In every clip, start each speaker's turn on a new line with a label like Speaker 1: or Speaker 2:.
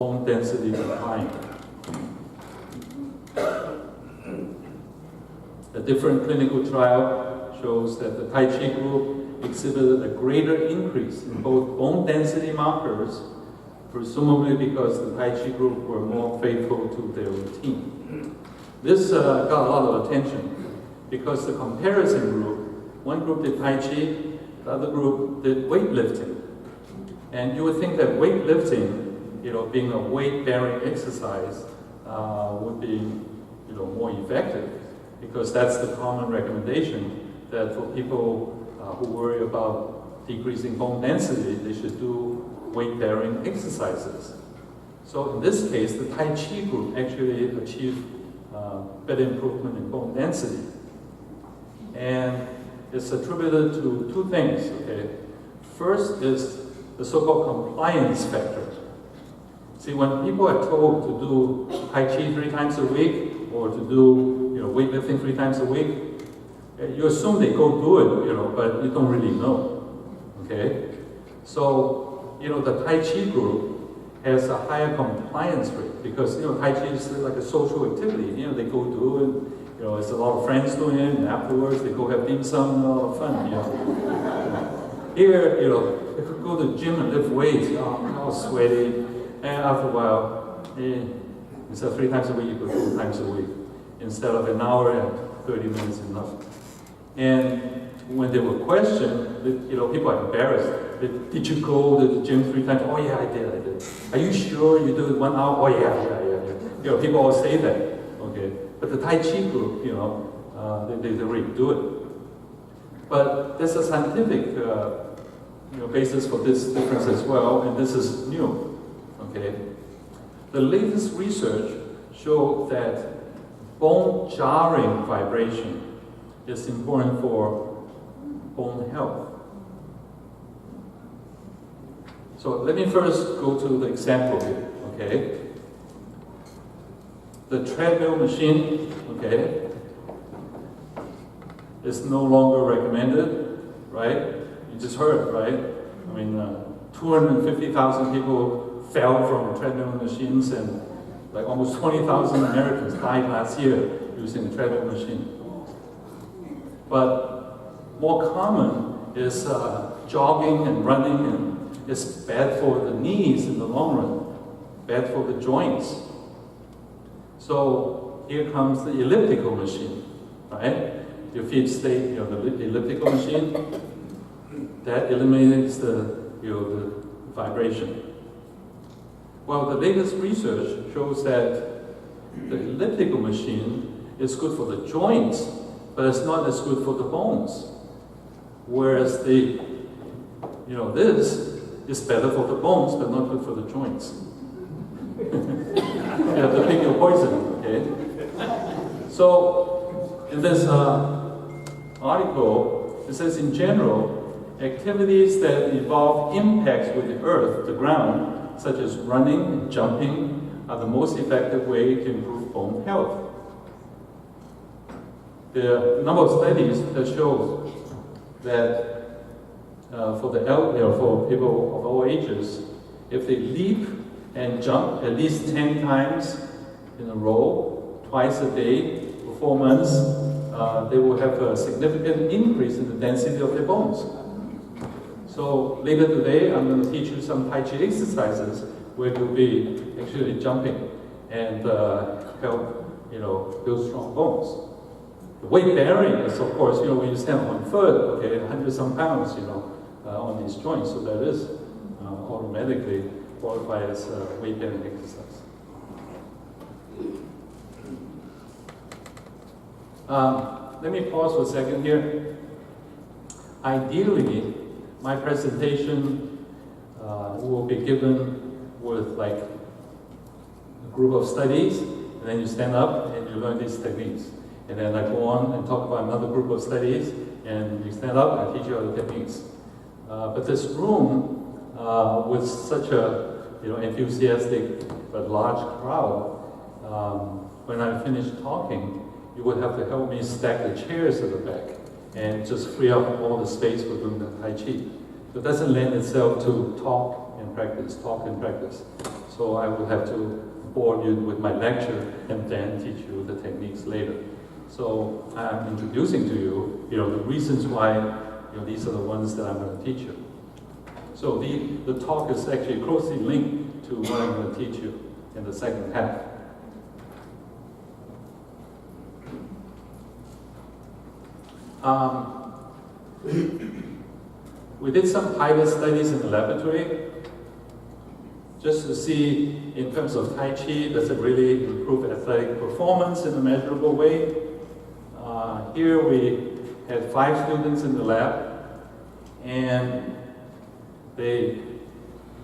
Speaker 1: bone density decline. A different clinical trial shows that the Tai Chi group exhibited a greater increase in both bone density markers, presumably because the Tai Chi group were more faithful to their routine. This got a lot of attention because the comparison group, one group did Tai Chi, the other group did weightlifting. And you would think that weightlifting, being a weight-bearing exercise, would be, more effective, because that's the common recommendation that for people who worry about decreasing bone density, they should do weight-bearing exercises. So in this case, the Tai Chi group actually achieved better improvement in bone density. And it's attributed to two things, okay? First is the so-called compliance factor. See, when people are told to do Tai Chi 3 times a week, or to do weightlifting 3 times a week, you assume they go do it, but you don't really know, okay? So, the Tai Chi group has a higher compliance rate because, Tai Chi is like a social activity. They go do it, there's a lot of friends doing it, and afterwards they go have dim sum and a lot of fun, Here, they could go to the gym and lift weights, all sweaty, and after a while, instead of 3 times a week, you go 2 times a week. Instead of an hour and 30 minutes enough. And when they were questioned, people are embarrassed. Did you go to the gym 3 times? Oh yeah, I did. Are you sure you do it 1 hour? Oh yeah. People all say that, okay? But the Tai Chi group, they really do it. But there's a scientific basis for this difference as well, and this is new, okay? The latest research showed that bone jarring vibration is important for bone health. So let me first go to the example here, okay? The treadmill machine, okay, is no longer recommended, right? You just heard, right? 250,000 people fell from treadmill machines, and like almost 20,000 Americans died last year using the treadmill machine. But more common is jogging and running, and it's bad for the knees in the long run, bad for the joints. So here comes the elliptical machine, right? Your feet stay, the elliptical machine, that eliminates the vibration. Well, the latest research shows that the elliptical machine is good for the joints, but it's not as good for the bones. Whereas this is better for the bones, but not good for the joints. You have to pick your poison, okay? So, in this article, it says in general, activities that involve impacts with the earth, the ground, such as running and jumping, are the most effective way to improve bone health. There are a number of studies that show that for people of all ages, if they leap and jump at least 10 times in a row, twice a day, for 4 months, they will have a significant increase in the density of their bones. So later today, I'm going to teach you some Tai Chi exercises where you'll be actually jumping and help, build strong bones. The weight bearing is, of course, when you stand on 1 foot, okay, 100-some pounds, on these joints, so that is automatically qualified as weight bearing exercise. Let me pause for a second here. Ideally, my presentation will be given with like a group of studies, and then you stand up and you learn these techniques. And then I go on and talk about another group of studies, and you stand up and I teach you other techniques. But this room, with such a enthusiastic but large crowd, when I finish talking, you would have to help me stack the chairs at the back and just free up all the space for doing the Tai Chi. So it doesn't lend itself to talk and practice. So I will have to bore you with my lecture and then teach you the techniques later. So I'm introducing to you, the reasons why, these are the ones that I'm going to teach you. So the talk is actually closely linked to what I'm going to teach you in the second half. We did some pilot studies in the laboratory just to see, in terms of Tai Chi, does it really improve athletic performance in a measurable way? Here we had 5 students in the lab, and they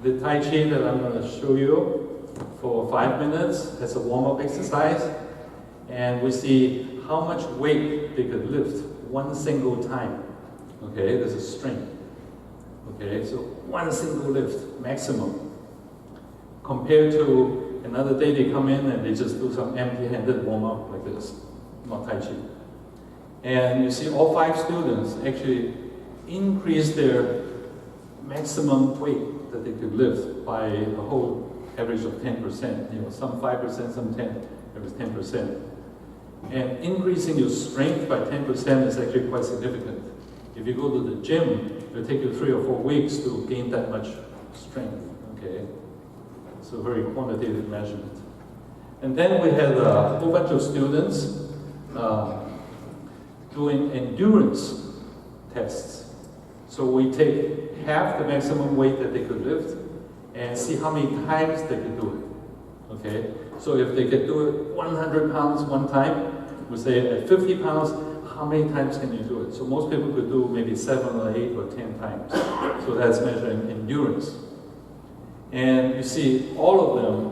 Speaker 1: did Tai Chi that I'm going to show you for 5 minutes as a warm-up exercise, and we see how much weight they could lift one single time. Okay, this is strength. Okay, so one single lift maximum. Compared to another day they come in and they just do some empty-handed warm-up like this, not Tai Chi. And you see all 5 students actually increase their maximum weight that they could lift by a whole average of 10%. Some 5%, some 10%, it was 10%. And increasing your strength by 10% is actually quite significant. If you go to the gym, it'll take you 3 or 4 weeks to gain that much strength. Okay, so very quantitative measurement. And then we had a whole bunch of students doing endurance tests. So we take half the maximum weight that they could lift and see how many times they could do it. Okay, so if they could do it 100 pounds one time, we say at 50 pounds, how many times can you do it? So most people could do maybe 7 or 8 or 10 times. So that's measuring endurance. And you see all of them,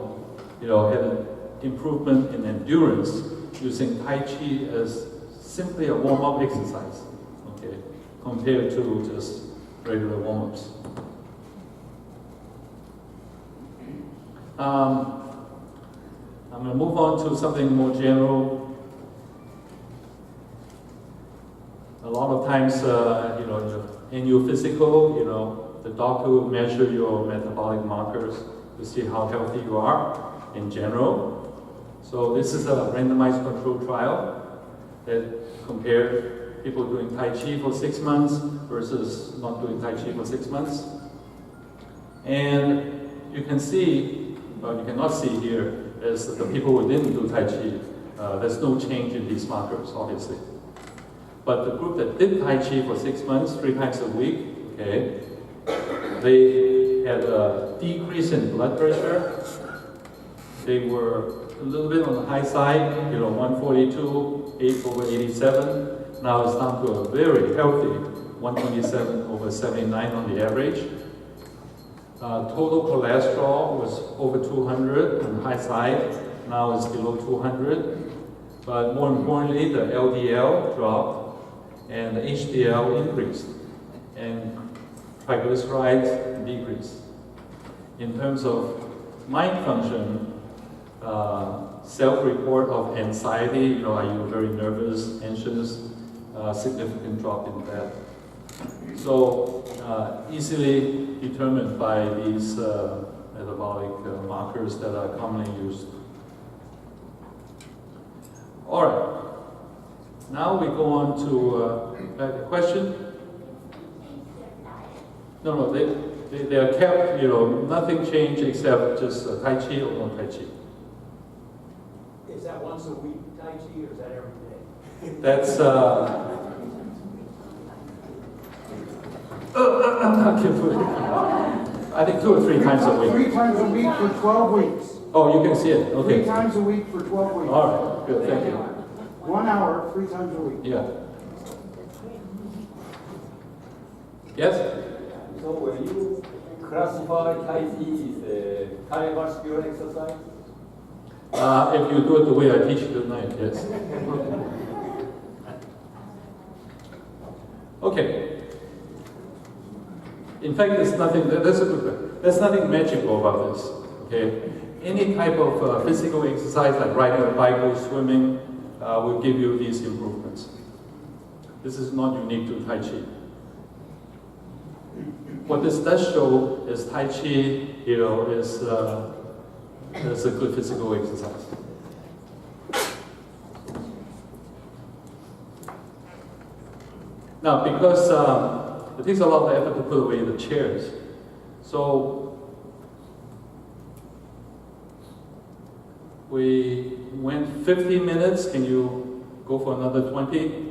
Speaker 1: had an improvement in endurance using Tai Chi as simply a warm-up exercise, okay, compared to just regular warm-ups. I'm going to move on to something more general. A lot of times, in your physical, the doctor will measure your metabolic markers to see how healthy you are in general. So this is a randomized controlled trial that compared people doing Tai Chi for 6 months versus not doing Tai Chi for 6 months. And you can see, well, you cannot see here, is the people who didn't do Tai Chi, there's no change in these markers, obviously. But the group that did Tai Chi for 6 months, 3 times a week, okay, they had a decrease in blood pressure. They were a little bit on the high side, 142, 8/87. Now it's down to a very healthy 127/79 on the average. Total cholesterol was over 200 on the high side. Now it's below 200. But more importantly, the LDL dropped and the HDL increased, and triglycerides decreased. In terms of mind function, self-report of anxiety, are you very nervous, anxious, significant drop in that. So easily determined by these metabolic markers that are commonly used. All right. Now we go on to a question. No, they are kept, nothing changed except just Tai Chi or no Tai Chi.
Speaker 2: Is that once a week Tai Chi or is that every day?
Speaker 1: That's, I think 2 or 3 times a week.
Speaker 3: 3 times a week for 12 weeks.
Speaker 1: Oh, you can see it, okay.
Speaker 3: 3 times a week for 12 weeks.
Speaker 1: All right, good, thank you.
Speaker 3: 1 hour, 3 times a week.
Speaker 1: Yeah. Yes?
Speaker 4: So when you classify Tai Chi as a cardiovascular exercise?
Speaker 1: If you do it the way I teach you tonight, yes. Okay. In fact, there's nothing, that's a good question. There's nothing magical about this, okay? Any type of physical exercise like riding a bike or swimming will give you these improvements. This is not unique to Tai Chi. What this does show is Tai Chi, is that's a good physical exercise. Now, because it takes a lot of effort to put away the chairs, so we went 15 minutes. Can you go for another 20?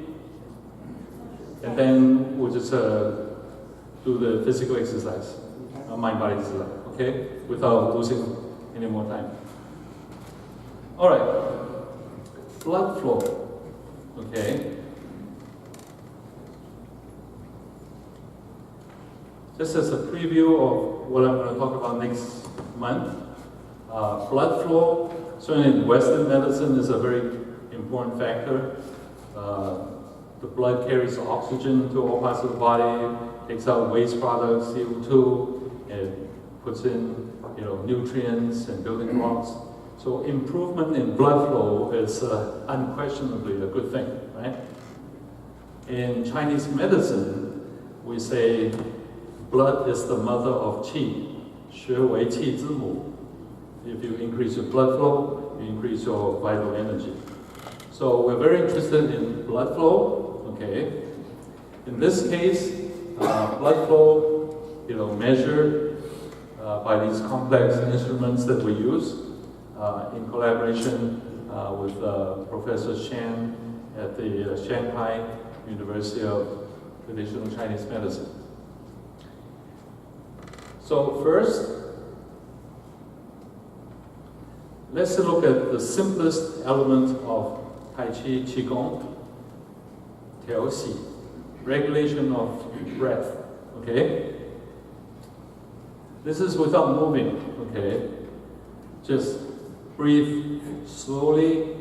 Speaker 1: And then we'll just do the physical exercise, mind-body exercise, okay? Without losing any more time. All right, blood flow, okay? Just as a preview of what I'm going to talk about next month, blood flow, certainly in Western medicine, is a very important factor. The blood carries oxygen to all parts of the body, takes out waste products, CO2, and puts in nutrients and building blocks. So improvement in blood flow is unquestionably a good thing, right? In Chinese medicine, we say blood is the mother of qi, 血为气之母. If you increase your blood flow, you increase your vital energy. So we're very interested in blood flow, okay? In this case, blood flow, measured by these complex instruments that we use in collaboration with Professor Shan at the Shanghai University of Traditional Chinese Medicine. So first, let's look at the simplest element of Tai Chi Qigong, 调息, regulation of breath, okay? This is without moving, okay? Just breathe slowly,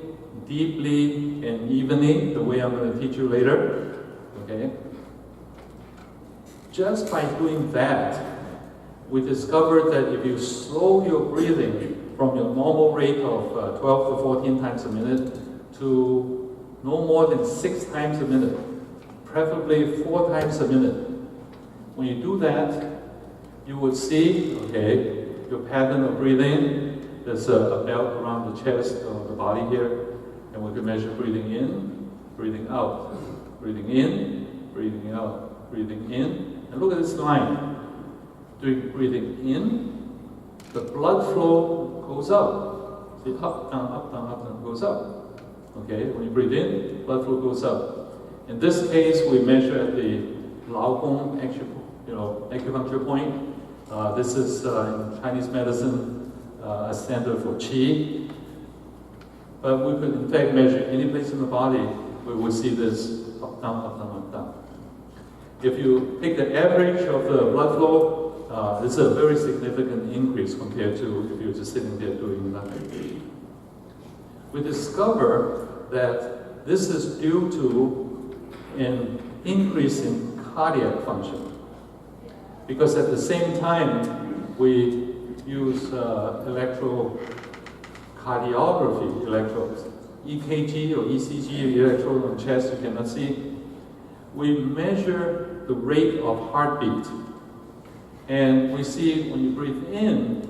Speaker 1: deeply, and evenly, the way I'm going to teach you later, okay? Just by doing that, we discovered that if you slow your breathing from your normal rate of 12 to 14 times a minute to no more than 6 times a minute, preferably 4 times a minute. When you do that, you will see, okay, your pattern of breathing. There's a belt around the chest of the body here, and we can measure breathing in, breathing out, breathing in, breathing out, breathing in. And look at this line. During breathing in, the blood flow goes up. See, up, down, goes up. Okay, when you breathe in, blood flow goes up. In this case, we measure at the Lao Gong acupuncture point. This is in Chinese medicine a standard for qi. But we could in fact measure any place in the body where we see this up, down, up, down, up, down. If you take the average of the blood flow, it's a very significant increase compared to if you're just sitting there doing nothing. We discover that this is due to an increase in cardiac function. Because at the same time, we use electrocardiography electrodes, EKG or ECG electrode on the chest you cannot see. We measure the rate of heartbeat. And we see when you breathe in,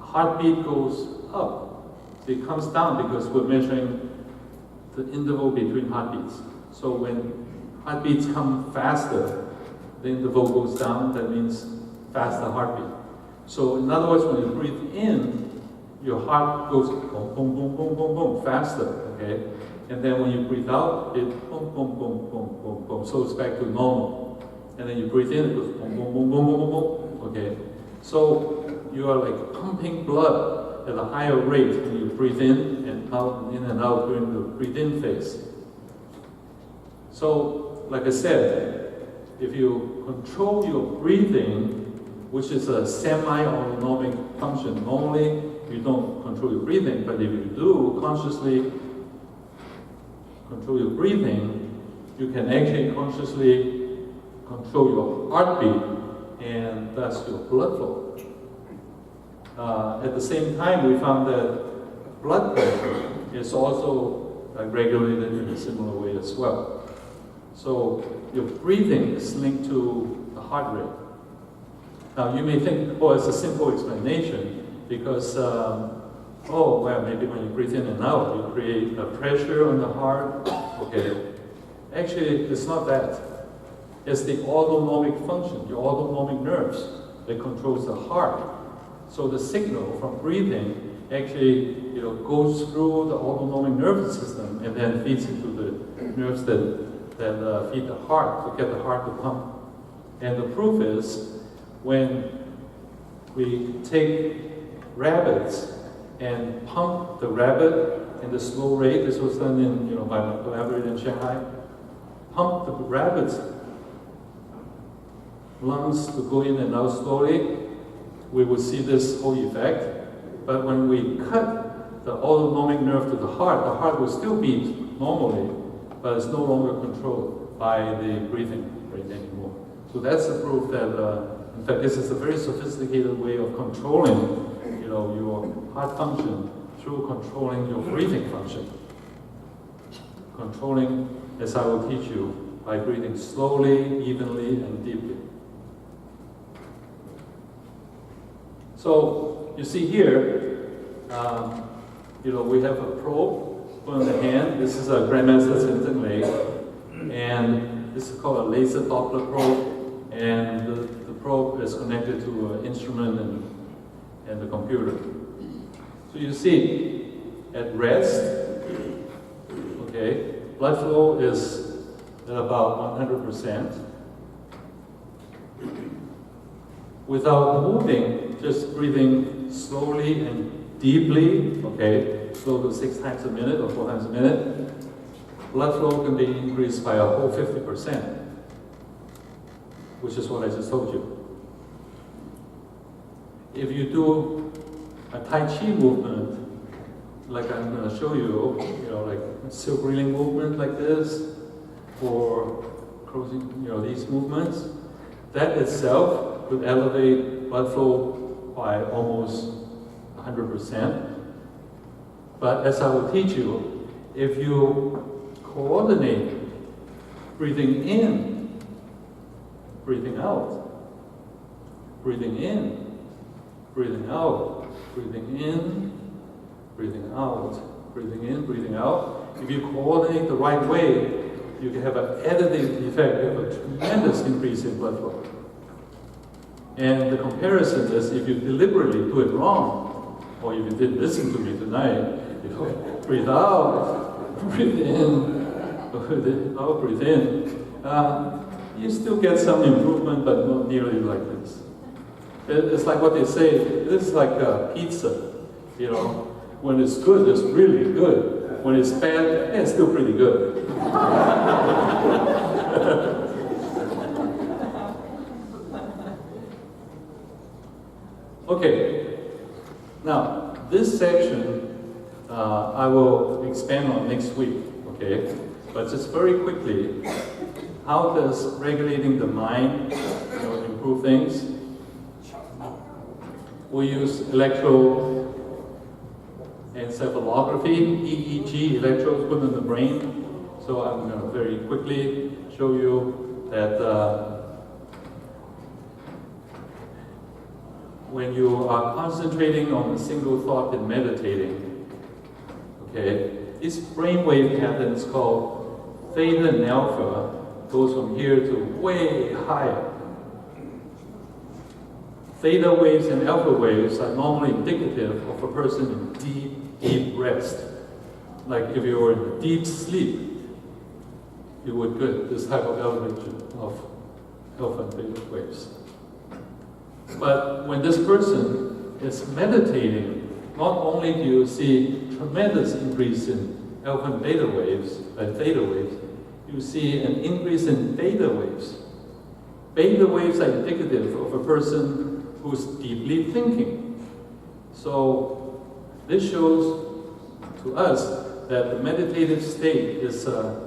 Speaker 1: heartbeat goes up. So it comes down because we're measuring the interval between heartbeats. So when heartbeats come faster, the interval goes down, that means faster heartbeat. So in other words, when you breathe in, your heart goes boom, boom, boom, boom, boom, boom, faster, okay? And then when you breathe out, it boom, boom, boom, boom, boom, boom. So it's back to normal. And then you breathe in, it goes boom, boom, boom, boom, boom, boom, boom, okay? So you are like pumping blood at a higher rate when you breathe in and out, in and out during the breathe-in phase. So, like I said, if you control your breathing, which is a semi-autonomic function, normally you don't control your breathing, but if you do consciously control your breathing, you can actually consciously control your heartbeat and thus your blood flow. At the same time, we found that blood pressure is also regulated in a similar way as well. So your breathing is linked to the heart rate. Now you may think, oh, it's a simple explanation because, oh, well, maybe when you breathe in and out, you create a pressure on the heart. Okay. Actually, it's not that. It's the autonomic function, your autonomic nerves that controls the heart. So the signal from breathing actually, goes through the autonomic nervous system and then feeds into the nerves that feed the heart, to get the heart to pump. And the proof is, when we take rabbits and pump the rabbit in the slow rate, this was done in, by my collaborator in Shanghai, pump the rabbit's lungs to go in and out slowly, we will see this whole effect. But when we cut the autonomic nerve to the heart will still beat normally, but it's no longer controlled by the breathing rate anymore. So that's the proof that, in fact, this is a very sophisticated way of controlling, your heart function through controlling your breathing function. Controlling, as I will teach you, by breathing slowly, evenly, and deeply. So you see here, we have a probe on the hand. This is a Grandmaster Clinton leg, and this is called a laser Doppler probe, and the probe is connected to an instrument and the computer. So you see, at rest, okay, blood flow is at about 100%. Without moving, just breathing slowly and deeply, okay, slow to 6 times a minute or 4 times a minute, blood flow can be increased by a whole 50%, which is what I just told you. If you do a Tai Chi movement, like I'm going to show you, like silk reeling movement like this, or closing, these movements, that itself could elevate blood flow by almost 100%. But as I will teach you, if you coordinate breathing in, breathing out, breathing in, breathing out, breathing in, breathing out, breathing in, breathing out, if you coordinate the right way, you can have an additive effect, you have a tremendous increase in blood flow. And the comparison is, if you deliberately do it wrong, or if you didn't listen to me tonight, breathe out, breathe in, breathe out, breathe in, you still get some improvement, but not nearly like this. It's like what they say, it's like pizza, when it's good, it's really good. When it's bad, it's still pretty good. Okay, now this section I will expand on next week, okay? But just very quickly, how does regulating the mind improve things? We use electroencephalography, EEG, electrodes put in the brain. So I'm going to very quickly show you that when you are concentrating on a single thought and meditating, okay, this brainwave pattern is called theta and alpha, goes from here to way higher. Theta waves and alpha waves are normally indicative of a person in deep, deep rest. Like if you were in deep sleep, you would get this type of elevation of alpha and theta waves. But when this person is meditating, not only do you see tremendous increase in alpha and beta waves, theta waves, you see an increase in beta waves. Beta waves are indicative of a person who's deeply thinking. So this shows to us that the meditative state is a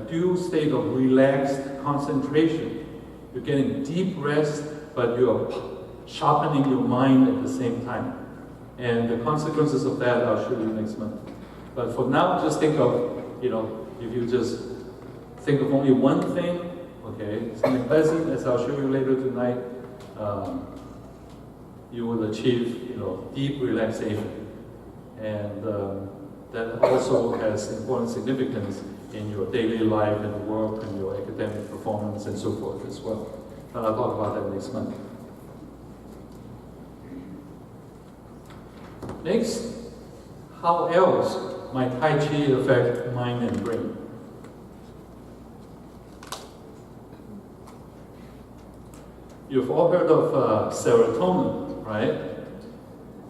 Speaker 1: dual state of relaxed concentration. You're getting deep rest, but you're sharpening your mind at the same time. And the consequences of that I'll show you next month. But for now, just think of, if you just think of only one thing, okay, something pleasant, as I'll show you later tonight, you will achieve, deep relaxation. And that also has important significance in your daily life and work and your academic performance and so forth as well. But I'll talk about that next month. Next, how else might Tai Chi affect mind and brain? You've all heard of serotonin, right?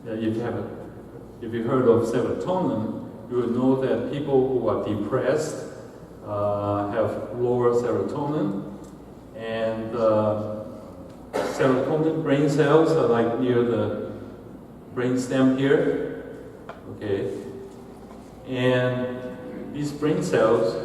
Speaker 1: Yeah, if you heard of serotonin, you would know that people who are depressed have lower serotonin, and serotonin brain cells are like near the brain stem here, okay? And these brain cells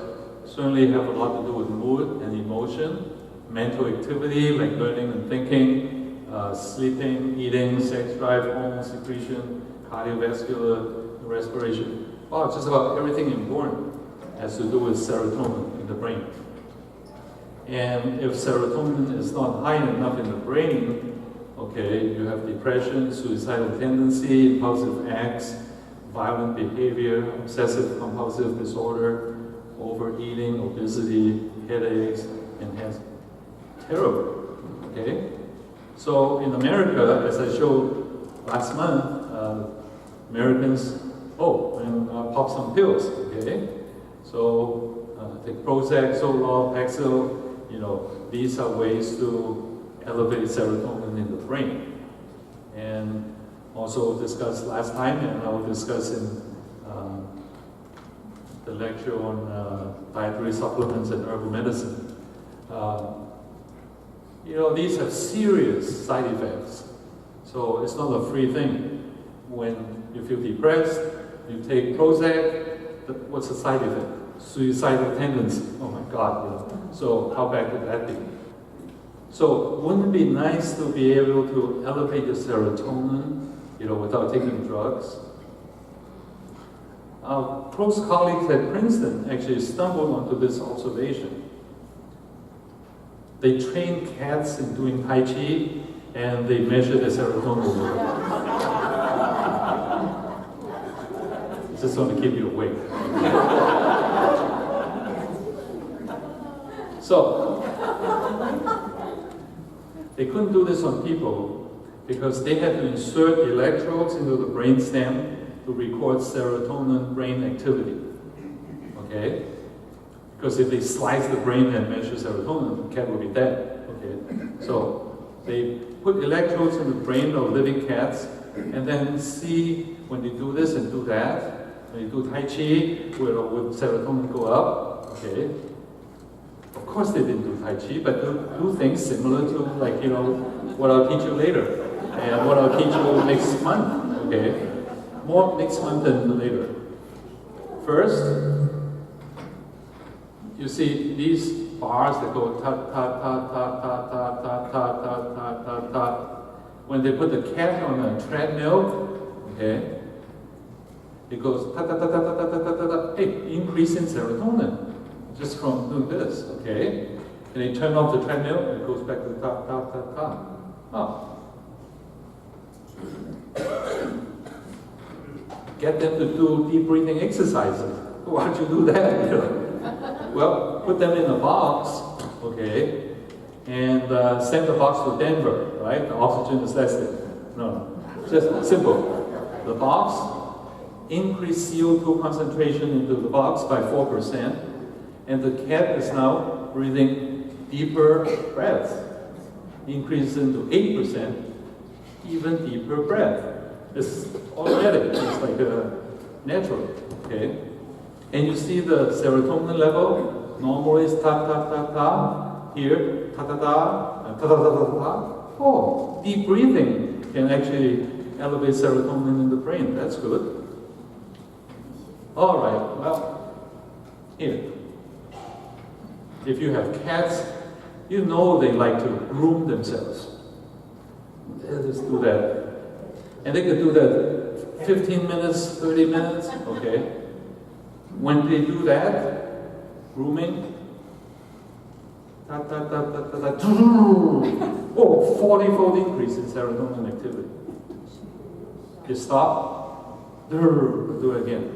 Speaker 1: certainly have a lot to do with mood and emotion, mental activity like learning and thinking, sleeping, eating, sex drive, hormone secretion, cardiovascular, respiration. Wow, just about everything important has to do with serotonin in the brain. And if serotonin is not high enough in the brain, okay, you have depression, suicidal tendency, impulsive acts, violent behavior, obsessive compulsive disorder, overeating, obesity, headaches, and has terrible, okay? So in America, as I showed last month, Americans, pop some pills, okay? So take Prozac, Zoloft, Paxil, these are ways to elevate serotonin in the brain. And also discussed last time, and I will discuss in the lecture on dietary supplements and herbal medicine. These have serious side effects. So it's not a free thing. When you feel depressed, you take Prozac, what's the side effect? Suicidal tendency. Oh my God, So how bad could that be? So wouldn't it be nice to be able to elevate your serotonin, without taking drugs? Close colleagues at Princeton actually stumbled onto this observation. They trained cats in doing Tai Chi, and they measured the serotonin level. Just want to keep you awake. So, they couldn't do this on people because they had to insert electrodes into the brain stem to record serotonin brain activity. Okay? Because if they slice the brain and measure serotonin, the cat will be dead. Okay? So they put electrodes in the brain of living cats and then see when they do this and do that. When you do Tai Chi, will serotonin go up? Okay. Of course they didn't do Tai Chi, but do things similar to what I'll teach you later. And what I'll teach you next month. Okay. More next month than later. First, you see these bars that go ta ta ta ta ta ta ta ta ta ta ta ta. When they put the cat on a treadmill, okay, it goes ta ta ta ta ta ta ta ta ta. Hey, increase in serotonin just from doing this, okay? And they turn off the treadmill, and it goes back to ta ta ta ta. Oh. Get them to do deep breathing exercises. Why'd you do that? Well, put them in a box, okay, and send the box to Denver, right? The oxygen is less than. No, just simple. The box, increase CO2 concentration into the box by 4%, and the cat is now breathing deeper breaths. Increase into 8%, even deeper breath. It's automatic, it's like natural, okay? And you see the serotonin level, normally is ta ta ta ta, here, ta ta ta, ta ta ta ta ta. Oh, deep breathing can actually elevate serotonin in the brain, that's good. All right, well, here. If you have cats, you know they like to groom themselves. They just do that. And they could do that 15 minutes, 30 minutes, okay? When they do that, grooming, ta ta ta ta ta ta, 40-fold increase in serotonin activity. You stop, do it again.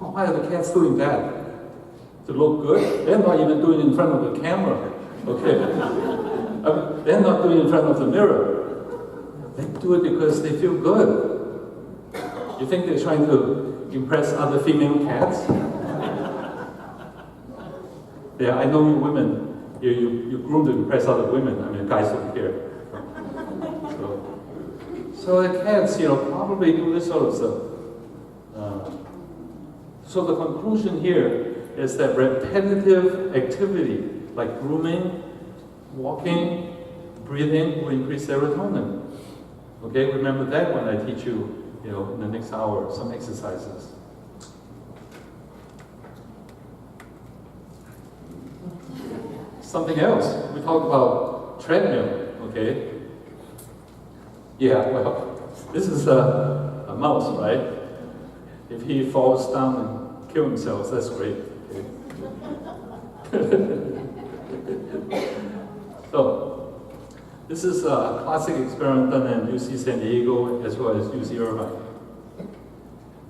Speaker 1: Oh, why are the cats doing that? To look good? They're not even doing it in front of the camera. Okay. They're not doing it in front of the mirror. They do it because they feel good. You think they're trying to impress other female cats? Yeah, I know you women. You groom to impress other women. I mean, guys don't care. So the cats, probably do this sort of stuff. So the conclusion here is that repetitive activity, like grooming, walking, breathing, will increase serotonin. Okay, remember that when I teach you, in the next hour, some exercises. Something else, we talked about treadmill, okay? Yeah, well, this is a mouse, right? If he falls down and kills himself, that's great. Okay? So, this is a classic experiment done at UC San Diego as well as UC Irvine.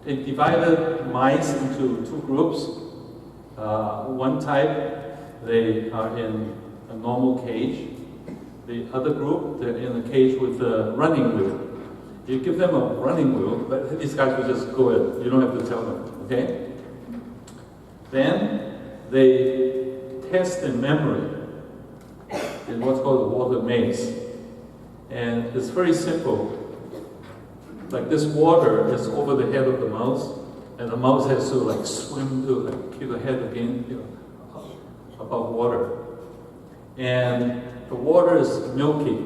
Speaker 1: They divided mice into two groups. One type, they are in a normal cage. The other group, they're in a cage with a running wheel. You give them a running wheel, but these guys will just go ahead. You don't have to tell them, okay? Then they test in memory in what's called a water maze. And it's very simple. Like this water is over the head of the mouse, and the mouse has to swim to keep the head again, above water. And the water is milky,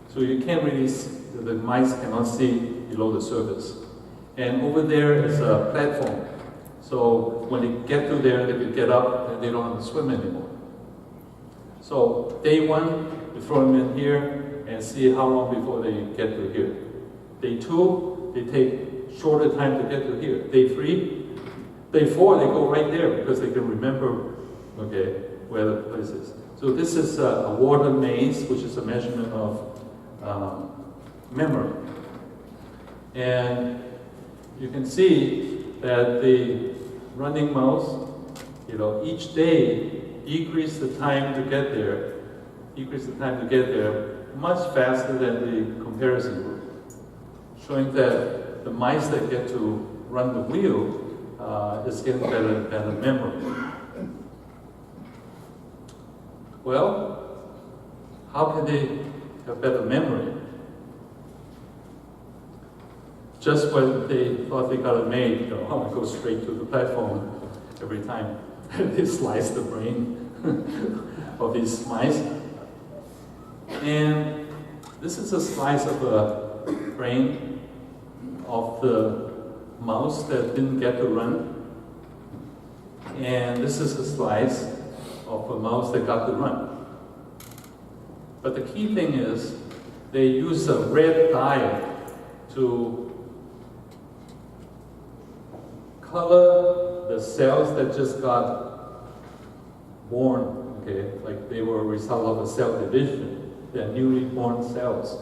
Speaker 1: so you can't really see, the mice cannot see below the surface. And over there is a platform. So when they get to there, they can get up and they don't have to swim anymore. So day one, we throw them in here and see how long before they get to here. Day two, they take shorter time to get to here. Day three, day four, they go right there because they can remember, okay, where the place is. So this is a water maze, which is a measurement of memory. And you can see that the running mouse, each day decrease the time to get there, much faster than the comparison group, showing that the mice that get to run the wheel is getting better memory. Well, how can they have better memory? Just when they thought they got it made, go straight to the platform every time. They slice the brain of these mice. And this is a slice of a brain of the mouse that didn't get to run. And this is a slice of a mouse that got to run. But the key thing is, they use a red dye to color the cells that just got born, okay? Like they were a result of a cell division. They're newly born cells.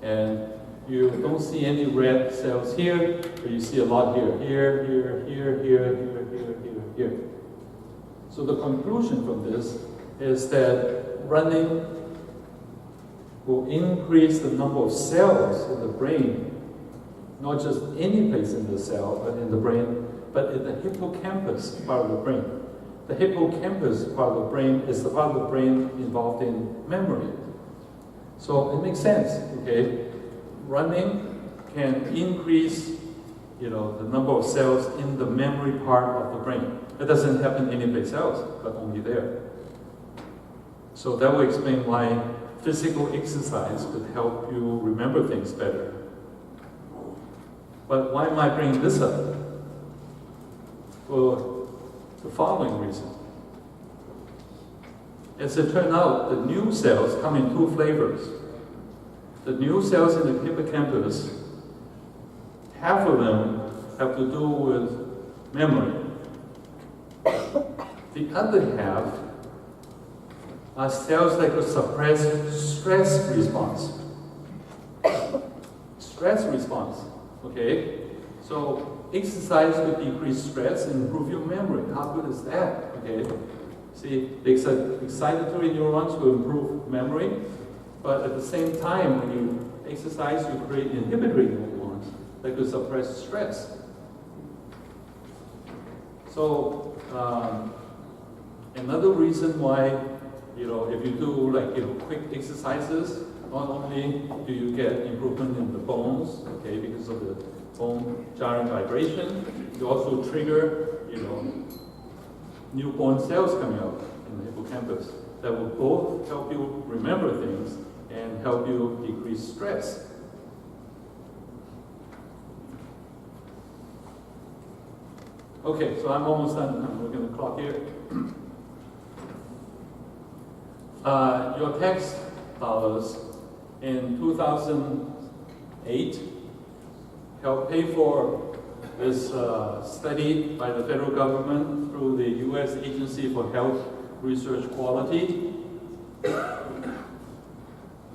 Speaker 1: And you don't see any red cells here, but you see a lot here. Here. So the conclusion from this is that running will increase the number of cells in the brain, not just any place in the cell, but in the brain, but in the hippocampus part of the brain. The hippocampus part of the brain is the part of the brain involved in memory. So it makes sense, okay? Running can increase, the number of cells in the memory part of the brain. It doesn't happen anyplace else, but only there. So that will explain why physical exercise could help you remember things better. But why am I bringing this up? For the following reason. As it turned out, the new cells come in two flavors. The new cells in the hippocampus, half of them have to do with memory. The other half are cells that could suppress stress response. stress response. Okay, so exercise will decrease stress and improve your memory. How good is that? Okay, see, the excitatory neurons will improve memory, but at the same time, when you exercise, you create inhibitory neurons that will suppress stress. So another reason why, if you do quick exercises, not only do you get improvement in the bones, okay, because of the bone jarring vibration, you also trigger, newborn cells coming out in the hippocampus that will both help you remember things and help you decrease stress. Okay, so I'm almost done. I'm looking at the clock here. Your tax dollars in 2008 helped pay for this study by the federal government through the U.S. Agency for Health Research Quality.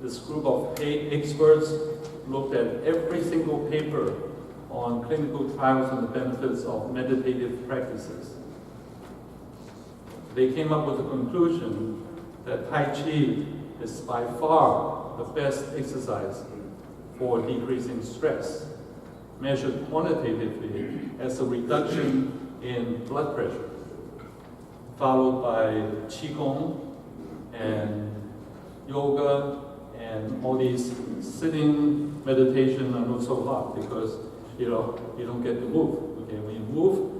Speaker 1: This group of paid experts looked at every single paper on clinical trials on the benefits of meditative practices. They came up with the conclusion that Tai Chi is by far the best exercise for decreasing stress, measured quantitatively as a reduction in blood pressure, followed by Qigong and yoga and all these sitting meditation are not so hard because you don't get to move. Okay, when you move,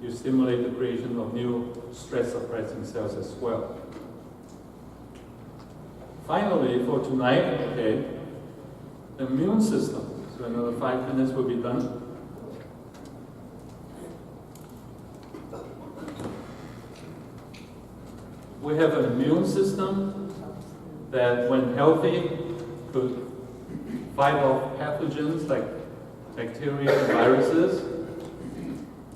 Speaker 1: you stimulate the creation of new stress-suppressing cells as well. Finally, for tonight, okay, the immune system. So another 5 minutes will be done. We have an immune system that, when healthy, could fight off pathogens like bacteria and viruses.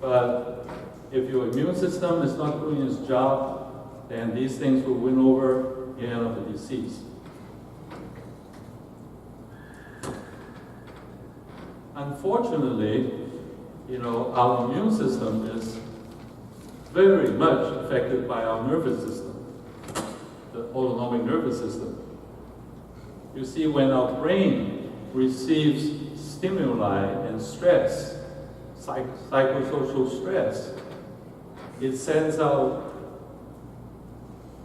Speaker 1: But if your immune system is not doing its job, then these things will win over the end of the disease. Unfortunately, our immune system is very much affected by our nervous system, the autonomic nervous system. You see, when our brain receives stimuli and stress, psychosocial stress, it sends out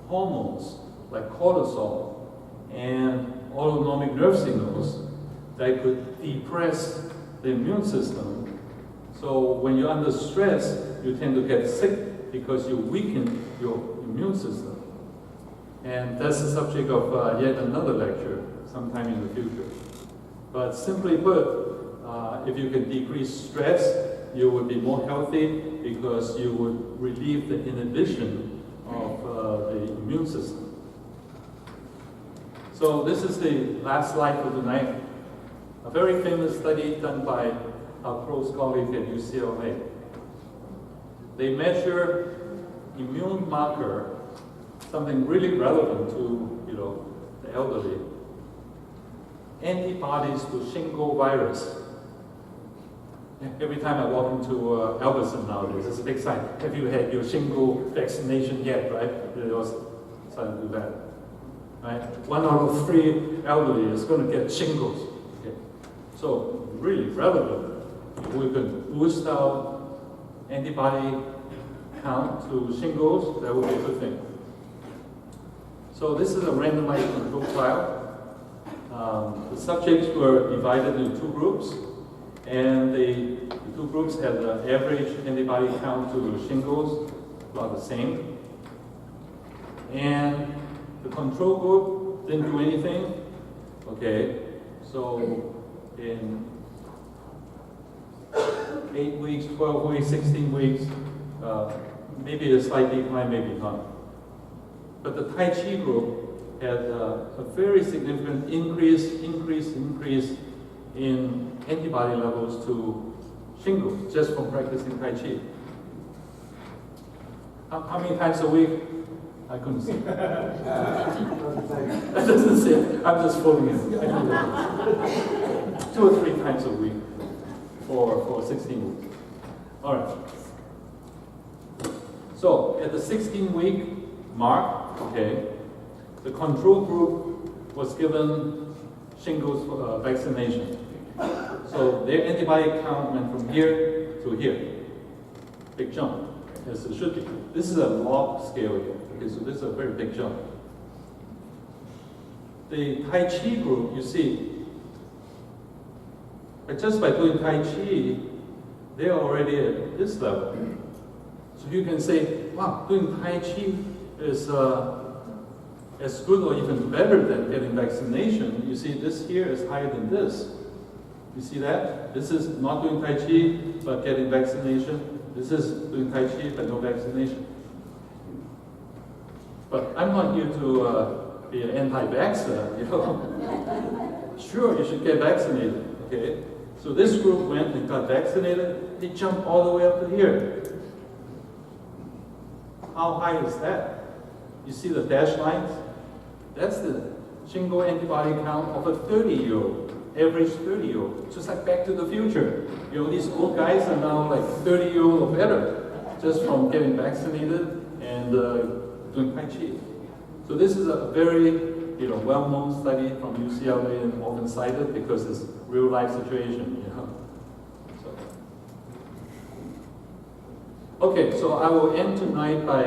Speaker 1: hormones like cortisol and autonomic nerve signals that could depress the immune system. So when you're under stress, you tend to get sick because you weaken your immune system. And that's the subject of yet another lecture sometime in the future. But simply put, if you can decrease stress, you would be more healthy because you would relieve the inhibition of the immune system. So this is the last slide for tonight. A very famous study done by our close colleague at UCLA. They measure immune marker, something really relevant to the elderly, antibodies to Shingles virus. Every time I walk into Albertson nowadays, it's a big sign. Have you had your Shingles vaccination yet, right? They also trying to do that. Right? 1 out of 3 elderly is going to get Shingles. Okay. So really relevant. If we can boost our antibody count to Shingles, that would be a good thing. So this is a randomized control trial. The subjects were divided into 2 groups, and the 2 groups had the average antibody count to Shingles about the same. And the control group didn't do anything. Okay, so in 8 weeks, 12 weeks, 16 weeks, maybe a slight decline, maybe not. But the Tai Chi group had a very significant increase in antibody levels to Shingles just from practicing Tai Chi. How many times a week? I couldn't see. That doesn't say. I'm just fooling you. 2 or 3 times a week for 16 weeks. All right. So at the 16-week mark, okay, the control group was given shingles vaccination. So their antibody count went from here to here. Big jump, as it should be. This is a log scale here. Okay, so this is a very big jump. The Tai Chi group, you see, but just by doing Tai Chi, they're already at this level. So you can say, wow, doing Tai Chi is as good or even better than getting vaccination. You see, this here is higher than this. You see that? This is not doing Tai Chi, but getting vaccination. This is doing Tai Chi, but no vaccination. But I'm not here to be an anti-vaxxer, you know. Sure, you should get vaccinated, okay? So this group went and got vaccinated. They jumped all the way up to here. How high is that? You see the dashed lines? That's the shingle antibody count of a 30-year-old, average 30-year-old. Just like Back to the Future. You know, these old guys are now like 30-year-old or better, just from getting vaccinated and doing Tai Chi. So this is a very well-known study from UCLA and often cited because it's real-life situation. Okay, so I will end tonight by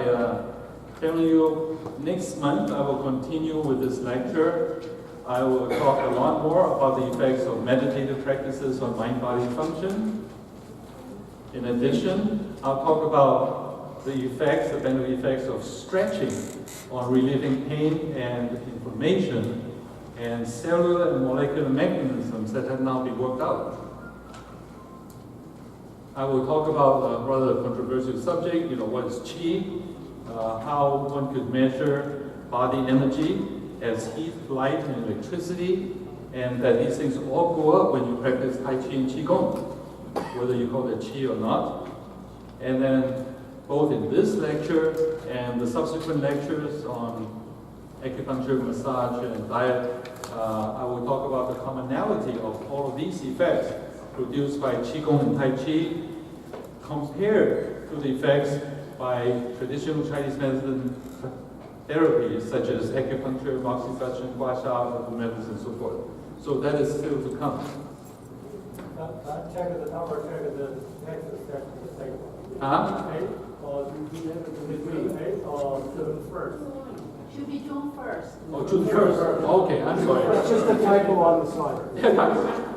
Speaker 1: telling you next month I will continue with this lecture. I will talk a lot more about the effects of meditative practices on mind-body function. In addition, I'll talk about the effects, the benefit effects of stretching on relieving pain and inflammation and cellular and molecular mechanisms that have now been worked out. I will talk about a rather controversial subject, what is Qi, how one could measure body energy as heat, light, and electricity, and that these things all go up when you practice Tai Chi and Qigong, whether you call it Qi or not. And then both in this lecture and the subsequent lectures on acupuncture, massage, and diet, I will talk about the commonality of all of these effects produced by Qigong and Tai Chi compared to the effects by traditional Chinese medicine therapies such as acupuncture, moxibustion, gua sha, herbal medicine, and so forth. So that is still to come.
Speaker 2: Check at the top or check at the next step to the second one?
Speaker 1: Huh?
Speaker 2: 8 or between 8 or June 1st?
Speaker 5: Should be June 1st.
Speaker 1: Oh, June 1st. Okay, I'm
Speaker 3: It's
Speaker 1: sorry.
Speaker 3: just a typo on the slide.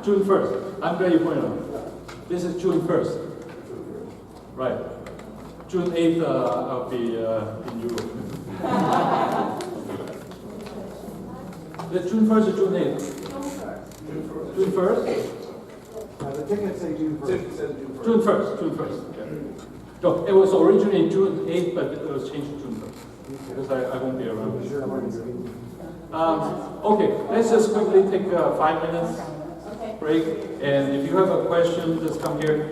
Speaker 1: June 1st. I'm glad you pointed out. This is June 1st. Right. June 8th, I'll be in Europe. The June 1st or June 8th?
Speaker 5: June 1st.
Speaker 1: June 1st?
Speaker 3: The tickets say June 1st.
Speaker 1: June 1st. June 1st. Yeah. No, it was originally June 8th, but it was changed to June 1st because I won't be around. Okay, let's just quickly take a 5 minutes
Speaker 5: Okay.
Speaker 1: break. And if you have a question, just come here.